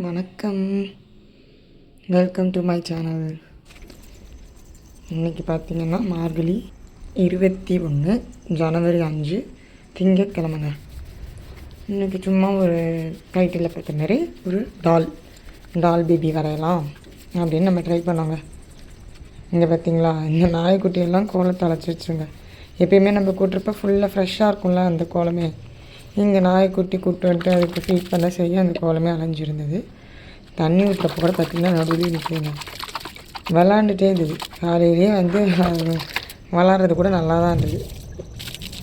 வணக்கம், welcome to my channel. இன்றைக்கி பார்த்திங்கன்னா மார்கழி 21 ஜனவரி 5 திங்கட்கிழமைங்க. இன்றைக்கி சும்மா ஒரு டைட்டில் பார்த்த மாதிரி ஒரு டால் பேபி வரையலாம் அப்படின்னு நம்ம ட்ரை பண்ணோங்க. இங்கே பார்த்திங்களா, இந்த நாய்க்குட்டியெல்லாம் கோலத்தை அழைச்சிருச்சுங்க. எப்பயுமே நம்ம கூட்டுறப்ப ஃபுல்லாக ஃப்ரெஷ்ஷாக இருக்கும்ல அந்த கோலமே. இங்கே நாய்க்குட்டி கூட்டு வந்துட்டு அதுக்கு ஃபீட் பண்ண செய்ய அந்த கோலமே அலைஞ்சிருந்தது. தண்ணி ஊற்றுறப்ப கூட பார்த்திங்கன்னா நடுவில் நிற்குங்க. விளாண்டுட்டே இருந்தது. காலையிலேயே வந்து விளாட்றது கூட நல்லா தான் இருந்தது.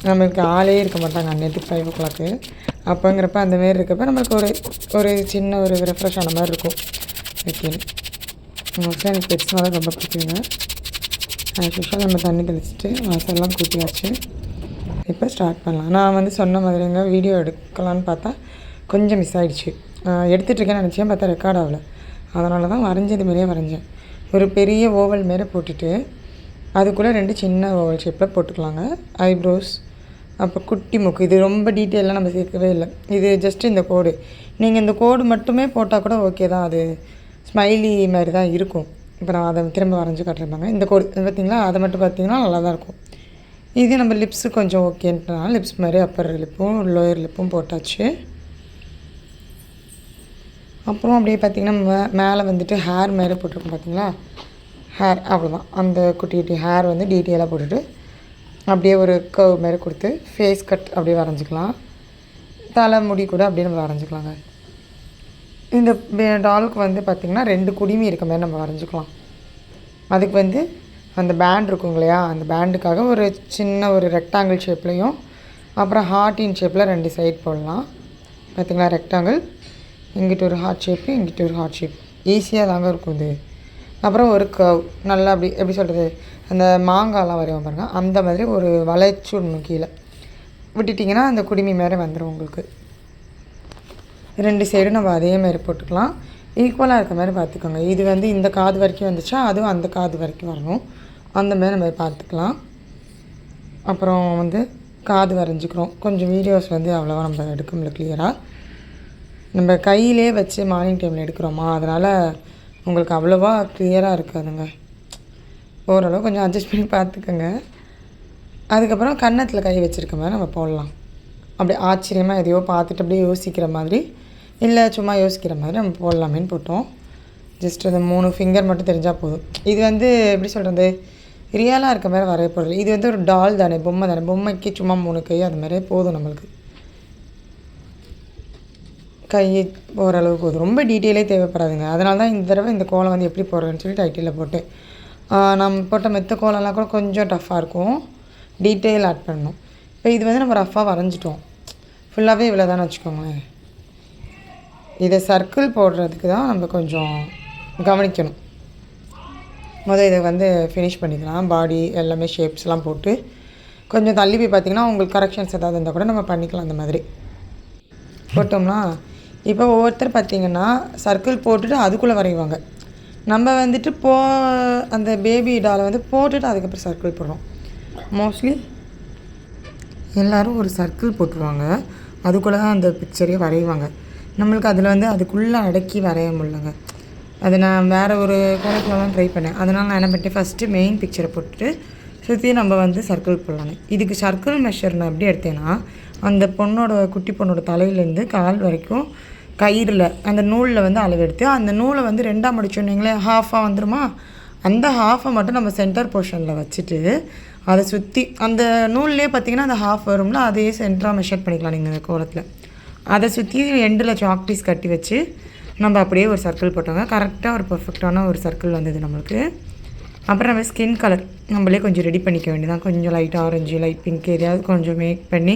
நம்மளுக்கு ஆளே இருக்க மாட்டாங்க அன்னைக்கு 5 o'clock. அப்போங்கிறப்ப அந்தமாரி இருக்கப்போ நம்மளுக்கு ஒரு சின்ன ஒரு ரெஃப்ரெஷ் ஆன மாதிரி இருக்கும். ஓகேன்னு மோஸ்ட்லி எனக்கு பெட்ஸ்னால ரொம்ப பிடிக்குங்க. ஆஸ் நம்ம தண்ணி தெளிச்சிட்டு வாசல்லாம் கூட்டியாச்சு. இப்போ ஸ்டார்ட் பண்ணலாம். நான் வந்து சொன்ன மாதிரிங்க வீடியோ எடுக்கலான்னு பார்த்தா கொஞ்சம் மிஸ் ஆகிடுச்சு. எடுத்துகிட்ருக்கேன்னு நினச்சேன், பார்த்தா ரெக்கார்ட் ஆகலை. அதனால தான் வரைஞ்சது மாரியே வரைஞ்சேன். ஒரு பெரிய ஓவல் மாரி போட்டுட்டு அதுக்குள்ளே 2 சின்ன ஓவல் ஷேப்பில் போட்டுக்கலாங்க. ஐப்ரோஸ், அப்போ குட்டி மூக்கு. இது ரொம்ப டீட்டெயிலாக நம்ம சேர்க்கவே இல்லை. இது ஜஸ்ட்டு இந்த கோடு. நீங்கள் இந்த கோடு மட்டுமே போட்டால் கூட ஓகே தான். அது ஸ்மைலி மாதிரி தான் இருக்கும். இப்போ நான் அதை திரும்ப வரைஞ்சி காட்டுறேன். இந்த கோடு பார்த்திங்களா, அதை மட்டும் பார்த்திங்கன்னா நல்லா தான் இருக்கும். இது நம்ம லிப்ஸு கொஞ்சம் ஓகேன்றனால லிப்ஸ் மாதிரி அப்பர் லிப்பும் லோயர் லிப்பும் போட்டாச்சு. அப்புறம் அப்படியே பார்த்திங்கன்னா மேலே வந்துட்டு ஹேர் மாதிரி போட்டிருக்கோம் பார்த்திங்களா. ஹேர் அவ்வளோதான். அந்த குட்டி குட்டி ஹேர் வந்து டீட்டெயிலாக போட்டுட்டு அப்படியே ஒரு கர்வ் மாதிரி கொடுத்து ஃபேஸ் கட் அப்படியே வரைஞ்சிக்கலாம். தலை முடி கூட அப்படியே நம்ம வரைஞ்சிக்கலாங்க. இந்த டாலுக்கு வந்து பார்த்திங்கன்னா 2 குடிமி இருக்க மாதிரி நம்ம வரைஞ்சிக்கலாம். அதுக்கு வந்து அந்த பேண்ட் இருக்கும் இல்லையா, அந்த பேண்டுக்காக ஒரு சின்ன ஒரு ரெக்டாங்கிள் ஷேப்லேயும் அப்புறம் ஹார்ட்டின் ஷேப்பில் 2 சைட் போடலாம். பார்த்திங்களா, ரெக்டாங்கிள், இங்கிட்ட ஒரு ஹார்ட் ஷேப்பு, இங்கிட்ட ஒரு ஹார்ட் ஷேப். ஈஸியாக தாங்க இருக்கும் இது. அப்புறம் ஒரு கர்வ் நல்லா அப்படி எப்படி சொல்கிறது, அந்த மாங்காய்லாம் வரையும் பாருங்கள், அந்த மாதிரி ஒரு வளைச்சி விடணும். கீழே விட்டுட்டிங்கன்னா அந்த குடிமி மாதிரி வந்துடும் உங்களுக்கு. 2 சைடும் நம்ம அதே மாதிரி போட்டுக்கலாம். ஈக்குவலாக இருக்க மாதிரி பார்த்துக்கோங்க. இது வந்து இந்த காது வரைக்கும் வந்துச்சா அதுவும் அந்த காது வரைக்கும் வரணும். அந்த மாதிரி நம்ம பார்த்துக்கலாம். அப்புறம் வந்து காது வரைஞ்சிக்கிறோம். கொஞ்சம் வீடியோஸ் வந்து அவ்வளோவா நம்ம எடுக்க முடியல கிளியராக. நம்ம கையிலே வச்சு மார்னிங் டைமில் எடுக்கிறோமா, அதனால் உங்களுக்கு அவ்வளோவா கிளியராக இருக்காதுங்க. ஓரளவு கொஞ்சம் அட்ஜஸ்ட் பண்ணி பார்த்துக்கோங்க. அதுக்கப்புறம் கன்னத்தில் கை வச்சுருக்க மாதிரி நம்ம போடலாம். அப்படியே ஆச்சரியமாக எதையோ பார்த்துட்டு அப்படியே யோசிக்கிற மாதிரி, இல்லை சும்மா யோசிக்கிற மாதிரி நம்ம போடலாமேன்னு போட்டோம். ஜஸ்ட் அந்த 3 ஃபிங்கர் மட்டும் தெரிஞ்சால் போதும். இது வந்து எப்படி சொல்கிறது, ரியலாக இருக்க மாதிரி வரைய போகிறது. இது வந்து ஒரு டால் தானே, பொம்மை தானே. பொம்மைக்கு சும்மா 3 கை அது மாதிரியே போதும் நம்மளுக்கு. கை ஓரளவு போதும், ரொம்ப டீட்டெயிலே தேவைப்படாதுங்க. அதனால தான் இந்த தடவை இந்த கோலம் வந்து எப்படி போடுறேன்னு சொல்லி டைட்டிலில் போட்டேன். நம்ம போட்ட மெத்த கோலம்லாம் கூட கொஞ்சம் டஃப்பாக இருக்கும், டீட்டெயில் ஆட் பண்ணணும். இப்போ இது வந்து நம்ம ரஃப்பாக வரைஞ்சிட்டோம். ஃபுல்லாகவே இவ்வளோ தானே வச்சுக்கோங்களேன். இதை சர்க்கிள் போடுறதுக்கு தான் நம்ம கொஞ்சம் கவனிக்கணும். முதல் இதை வந்து ஃபினிஷ் பண்ணிக்கலாம். பாடி எல்லாமே ஷேப்ஸ்லாம் போட்டு கொஞ்சம் தள்ளி போய் பார்த்திங்கன்னா உங்களுக்கு கரெக்ஷன்ஸ் ஏதாவது இருந்தால் கூட நம்ம பண்ணிக்கலாம். அந்த மாதிரி போட்டோம்னா இப்போ ஒவ்வொருத்தர் பார்த்திங்கன்னா சர்க்கிள் போட்டுட்டு அதுக்குள்ளே வரைவாங்க. நம்ம வந்துட்டு அந்த பேபி டாலை வந்து போட்டுட்டு அதுக்கப்புறம் சர்க்கிள் போடுறோம். மோஸ்ட்லி எல்லோரும் ஒரு சர்க்கிள் போட்டுருவாங்க, அதுக்குள்ளே தான் அந்த பிக்சரையே வரைவாங்க. நம்மளுக்கு அதில் வந்து அதுக்குள்ளே அடக்கி வரைய முடியலங்க. அது நான் வேறு ஒரு கோலத்தில் தான் ட்ரை பண்ணேன். அதனால் நான் என்ன பண்ணிட்டேன், ஃபஸ்ட்டு மெயின் பிக்சரை போட்டுட்டு சுற்றி நம்ம வந்து சர்க்கிள் போடலான்னு. இதுக்கு சர்க்கிள் மெஷர் நான் எப்படி எடுத்தேன்னா, அந்த குட்டி பொண்ணோட தலையிலேருந்து கால் வரைக்கும் கயிறில் அந்த நூலில் வந்து அளவெடுத்து அந்த நூலை வந்து 2ஆக முடிச்சோன்னீங்களே, ஹாஃபாக வந்துடுமா, அந்த ஹாஃபை மட்டும் நம்ம சென்டர் போர்ஷனில் வச்சுட்டு அதை சுற்றி அந்த நூல்லே பார்த்திங்கன்னா அந்த ஹாஃப் வரும்ல, அதையே சென்டராக மெஷர் பண்ணிக்கலாம் நீங்கள் இந்த கோலத்தில். அதை சுற்றி எண்டில் சாக் பீஸ் கட்டி வச்சு நம்ம அப்படியே ஒரு சர்க்கிள் போட்டோங்க. கரெக்டாக ஒரு பர்ஃபெக்டான ஒரு சர்க்கிள் வந்தது நம்மளுக்கு. அப்புறம் நம்ம ஸ்கின் கலர் நம்மளே கொஞ்சம் ரெடி பண்ணிக்க வேண்டியதான். கொஞ்சம் லைட் ஆரஞ்சு, லைட் பிங்க் எதையாவது கொஞ்சம் மேக் பண்ணி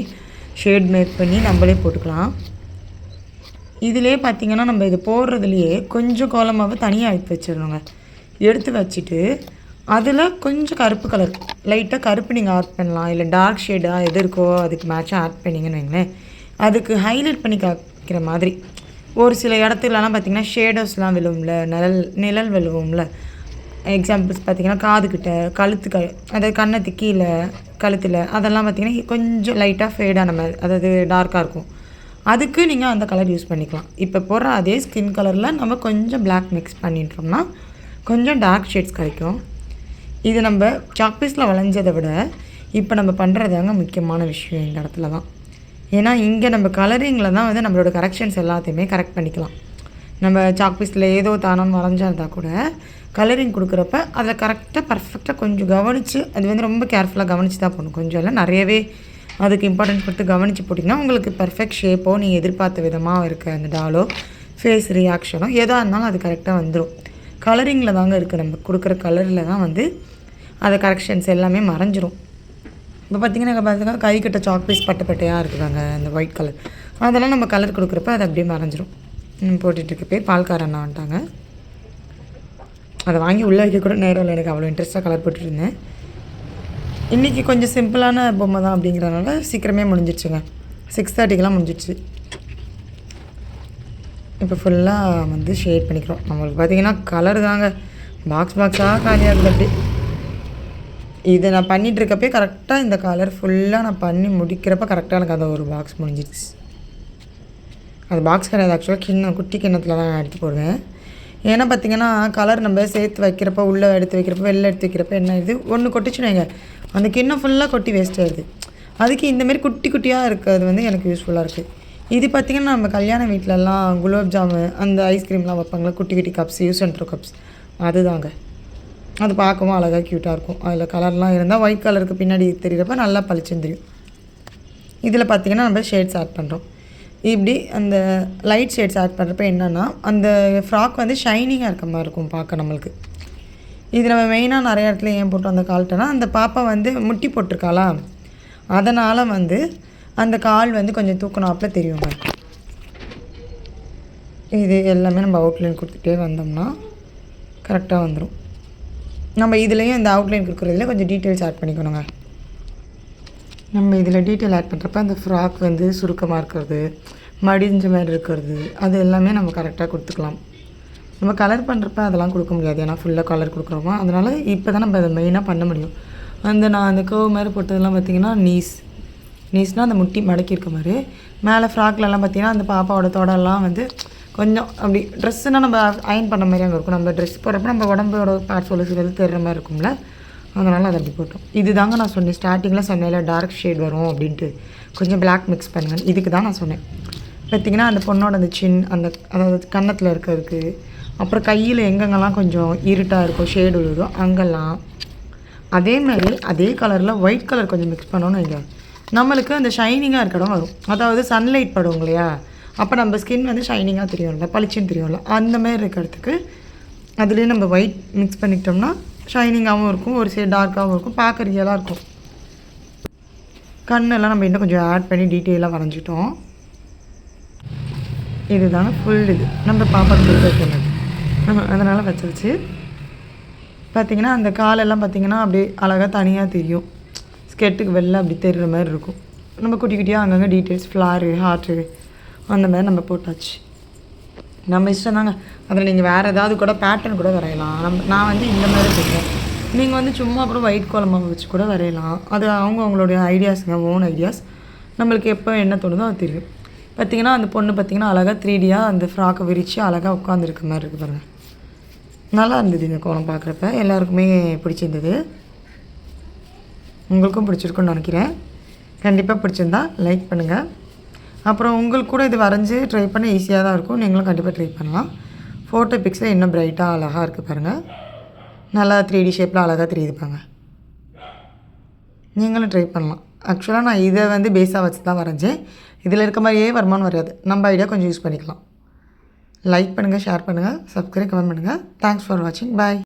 ஷேட் மேக் பண்ணி நம்மளே போட்டுக்கலாம். இதிலே பார்த்திங்கன்னா நம்ம இது போடுறதுலையே கொஞ்சம் கோலமாகவே தனியாக எடுத்து வச்சிடணுங்க. எடுத்து வச்சுட்டு அதில் கொஞ்சம் கருப்பு கலர் லைட்டாக கருப்பு நீங்கள் ஆட் பண்ணலாம், இல்லை டார்க் ஷேடாக எது இருக்கோ அதுக்கு மேட்சாக ஆட் பண்ணிங்கன்னு வைங்களேன். அதுக்கு ஹைலைட் பண்ணி காய்க்கிற மாதிரி ஒரு சில இடத்துலலாம் பார்த்திங்கன்னா ஷேடோஸ்லாம் விழுவும்ல, நிழல் விழுவும்ல. எக்ஸாம்பிள்ஸ் பார்த்திங்கன்னா காதுக்கிட்ட, அதாவது கண்ணத்து கீழே, கழுத்தில் அதெல்லாம் பார்த்திங்கன்னா கொஞ்சம் லைட்டாக ஃபேடான மாதிரி, அதாவது டார்க்காக இருக்கும். அதுக்கு நீங்கள் அந்த கலர் யூஸ் பண்ணிக்கலாம். இப்போ போடுற அதே ஸ்கின் கலரில் நம்ம கொஞ்சம் பிளாக் மிக்ஸ் பண்ணிட்டோம்னா கொஞ்சம் டார்க் ஷேட்ஸ் கிடைக்கும். இது நம்ம சாக் பீஸில் வளைஞ்சதை விட இப்போ நம்ம பண்ணுறதாங்க முக்கியமான விஷயம் இந்த இடத்துல தான். ஏன்னா இங்கே நம்ம கலரிங்கில் தான் வந்து நம்மளோட கரெக்ஷன்ஸ் எல்லாத்தையுமே கரெக்ட் பண்ணிக்கலாம். நம்ம சாக் பீஸில் ஏதோ தானோன்னு வரைஞ்சா இருந்தால் கூட கலரிங் கொடுக்குறப்ப அதில் கரெக்டாக பர்ஃபெக்டாக கொஞ்சம் கவனித்து அது வந்து ரொம்ப கேர்ஃபுல்லாக கவனித்து தான் போடணும். கொஞ்சம் இல்லை நிறையவே அதுக்கு இம்பார்ட்டன்ஸ் கொடுத்து கவனித்து போட்டிங்கன்னா உங்களுக்கு பர்ஃபெக்ட் ஷேப்போ நீங்கள் எதிர்பார்த்த விதமாக இருக்க அந்த டாலோ ஃபேஸ் ரியாக்ஷனோ எதாக இருந்தாலும் அது கரெக்டாக வந்துடும். கலரிங்கில் தாங்க இருக்குது, நம்ம கொடுக்குற கலரில் தான் வந்து அதை கரெக்ஷன்ஸ் எல்லாமே மறைஞ்சிரும். இப்போ பார்த்திங்கன்னா கை கட்ட சாக் பீஸ் பட்டையாக இருக்குதாங்க அந்த ஒயிட் கலர், அதெல்லாம் நம்ம கலர் கொடுக்குறப்ப அது அப்படியே மறைஞ்சிரும். போட்டுட்ருக்கப்பே பால்கார அண்ணா வந்துட்டாங்க. அதை வாங்கி உள்ளே வைக்க கூட நேரம் இல்லை, எனக்கு அவ்வளோ இன்ட்ரெஸ்ட்டாக கலர் போட்டுருந்தேன். இன்றைக்கி கொஞ்சம் சிம்பிளான பொம்மை தான் அப்படிங்கிறதுனால சீக்கிரமே முடிஞ்சிடுச்சுங்க. 6:30க்கெலாம் முடிஞ்சிடுச்சு. இப்போ ஃபுல்லாக வந்து ஷேட் பண்ணிக்கிறோம். நம்மளுக்கு பார்த்திங்கன்னா கலர் தாங்க பாக்ஸாக காலியாகுது. அப்படி இதை நான் பண்ணிகிட்ருக்கப்பே கரெக்டாக இந்த கலர் ஃபுல்லாக நான் பண்ணி முடிக்கிறப்ப கரெக்டாக எனக்கு அந்த ஒரு பாக்ஸ் முடிஞ்சிடுச்சு. அது பாக்ஸ் கிடையாது, ஆக்சுவலாக குட்டி கிண்ணத்தில் தான் எடுத்து போடுவேன். ஏன்னா பார்த்திங்கன்னா கலர் நம்ம சேர்த்து வைக்கிறப்ப உள்ளே எடுத்து வைக்கிறப்ப வெளில எடுத்து வைக்கிறப்ப என்ன இது ஒன்று கொட்டிச்சுன்னு வைங்க, அந்த கிண்ணம் ஃபுல்லாக கொட்டி வேஸ்ட் ஆகிடுது. அதுக்கு இந்தமாரி குட்டி குட்டியாக இருக்கிறது வந்து எனக்கு யூஸ்ஃபுல்லாக இருக்குது. இது பார்த்திங்கன்னா நம்ம கல்யாண வீட்டிலலாம் குலோப் ஜாமு அந்த ஐஸ்கிரீம்லாம் வைப்பாங்களா, குட்டி குட்டி cups, use and throw cups, அதுதாங்க. அது பார்க்கவும் அழகாக க்யூட்டாக இருக்கும். அதில் கலர்லாம் இருந்தால் ஒயிட் கலருக்கு பின்னாடி தெரிகிறப்ப நல்லா பளிச்சுன்னு தெரியும். இதில் பார்த்திங்கன்னா நம்ம ஷேட்ஸ் ஆட் பண்ணுறோம். இப்படி அந்த லைட் ஷேட்ஸ் ஆட் பண்ணுறப்ப என்னென்னா அந்த ஃப்ராக் வந்து ஷைனிங்காக இருக்க மாதிரி இருக்கும் பார்க்க நம்மளுக்கு. இது நம்ம மெயினாக நிறைய இடத்துல ஏன் போட்டோம் அந்த கால்ட்டனா, அந்த பாப்பா வந்து முட்டி போட்டிருக்காளா, அதனால் வந்து அந்த கால் வந்து கொஞ்சம் தூக்கினாப்பில் தெரியுங்க. இது எல்லாமே நம்ம அவுட்லைன் கொடுத்துட்டே வந்தோம்னா கரெக்டாக வந்துடும். நம்ம இதுலேயும் இந்த அவுட்லைன் கொடுக்குறதுல கொஞ்சம் டீட்டெயில்ஸ் ஆட் பண்ணிக்கணுங்க. நம்ம இதில் டீட்டெயில் ஆட் பண்ணுறப்ப அந்த ஃப்ராக் வந்து சுருக்கமாக இருக்கிறது, மடிஞ்ச மாதிரி இருக்கிறது, அது எல்லாமே நம்ம கரெக்டாக கொடுத்துக்கலாம். நம்ம கலர் பண்ணுறப்ப அதெல்லாம் கொடுக்க முடியாது, ஏன்னா ஃபுல்லாக கலர் கொடுக்குறோமா, அதனால் இப்போ தான் நம்ம அதை மெயினாக பண்ண முடியும். நான் அந்த கர்வ் மாதிரி போட்டதெல்லாம் பார்த்திங்கன்னா நீஸ்னால் அந்த முட்டி மடக்கி இருக்க மாதிரி, மேலே ஃப்ராக்லலாம் பார்த்திங்கன்னா அந்த பாப்பாவோட தொடெல்லாம் வந்து கொஞ்சம் அப்படி ட்ரெஸ்ஸுனால் நம்ம அயன் பண்ண மாதிரி அங்கே இருக்கும். நம்ம ட்ரெஸ் போடுறப்ப நம்ம உடம்போட பார்ட்ஸ் ஒரு சிலது தெரிகிற மாதிரி இருக்கும்ல, அதனால் அதை அப்படி போட்டோம். இது தாங்க நான் சொன்னேன் ஸ்டார்டிங்கில் சொன்னேன்ல டார்க் ஷேட் வரும் அப்படின்ட்டு, கொஞ்சம் பிளாக் மிக்ஸ் பண்ணுங்கள், இதுக்கு தான் நான் சொன்னேன். பார்த்திங்கன்னா அந்த பொண்ணோட அந்த அதாவது கன்னத்தில் இருக்கிறதுக்கு, அப்புறம் கையில் எங்கெங்கெல்லாம் கொஞ்சம் இருட்டாக இருக்கும் ஷேடு விழுதும் அங்கெல்லாம் அதே மாதிரி அதே கலரில் ஒயிட் கலர் கொஞ்சம் மிக்ஸ் பண்ணோன்னு வைங்க, நம்மளுக்கு அந்த ஷைனிங்காக இருக்க இடம் வரும். அதாவது சன்லைட் படும் இல்லையா, அப்போ நம்ம ஸ்கின் வந்து ஷைனிங்காக தெரியும்ல, பளிச்சுன்னு தெரியும்ல, அந்த மாதிரி இருக்கிறதுக்கு அதுலேயே நம்ம ஒயிட் மிக்ஸ் பண்ணிக்கிட்டோம்னா ஷைனிங்காகவும் இருக்கும், ஒரு சைடு டார்க்காகவும் இருக்கும், பார்க்க ரியலாக இருக்கும். கண்ணெல்லாம் நம்ம இன்னும் கொஞ்சம் ஆட் பண்ணி டீட்டெயிலாக வரைஞ்சிட்டோம். இது தானே ஃபுல் இது நம்ம பாப்பாக்கு கொடுத்து வைக்கணும், அதனால் வச்சு பார்த்திங்கன்னா அந்த காலெல்லாம் பார்த்திங்கன்னா அப்படியே அழகாக தனியாக தெரியும், ஸ்கெட்டுக்கு வெளில அப்படி தெரிகிற மாதிரி இருக்கும். நம்ம குட்டி குட்டியாக அங்கங்கே டீட்டெயில்ஸ் ஃப்ளாரு ஹார்ட்டு அந்த மாதிரி நம்ம போட்டாச்சு. நம்ம இஷ்டம் தாங்க, அதில் நீங்கள் வேறு ஏதாவது கூட பேட்டர்ன் கூட வரையலாம். நான் வந்து இந்த மாதிரி போட்டேன், நீங்கள் வந்து சும்மா கூட ஒயிட் கோலமாக வச்சு கூட வரையலாம். அது அவங்களுடைய ஐடியாஸுங்க, ஓன் ஐடியாஸ். நம்மளுக்கு எப்போ என்ன தோணுதோ அது தெரியும். பார்த்திங்கன்னா அந்த பொண்ணு பார்த்திங்கன்னா அழகாக 3Dயாக அந்த ஃப்ராக்கை விரித்து அழகாக உட்காந்துருக்க மாதிரி இருக்குது பாருங்கள். நல்லா இருந்தது இந்த கோலம் பார்க்குறப்ப, எல்லாருக்குமே பிடிச்சிருந்தது. உங்களுக்கும் பிடிச்சிருக்குன்னு நினைக்கிறேன். கண்டிப்பாக பிடிச்சிருந்தா லைக் பண்ணுங்கள். அப்புறம் உங்களுக்கு கூட இது வரைஞ்சி ட்ரை பண்ண ஈஸியாக தான் இருக்கும், நீங்களும் கண்டிப்பாக ட்ரை பண்ணலாம். ஃபோட்டோ பிக்ஸில் இன்னும் பிரைட்டாக அழகாக இருக்குது பாருங்கள், நல்லா 3D ஷேப்பில் அழகாக தெரியுதுப்பாங்க. நீங்களும் ட்ரை பண்ணலாம். ஆக்சுவலாக நான் இதை வந்து பேஸாக வச்சு தான் வரைஞ்சேன். இதில் இருக்க மாதிரியே வருமானம் வராது, நம்ம ஐடியா கொஞ்சம் யூஸ் பண்ணிக்கலாம். லைக் பண்ணுங்கள், ஷேர் பண்ணுங்கள், சப்ஸ்கிரைப், கமெண்ட் பண்ணுங்கள். தேங்க்ஸ் ஃபார் வாட்சிங். பாய்.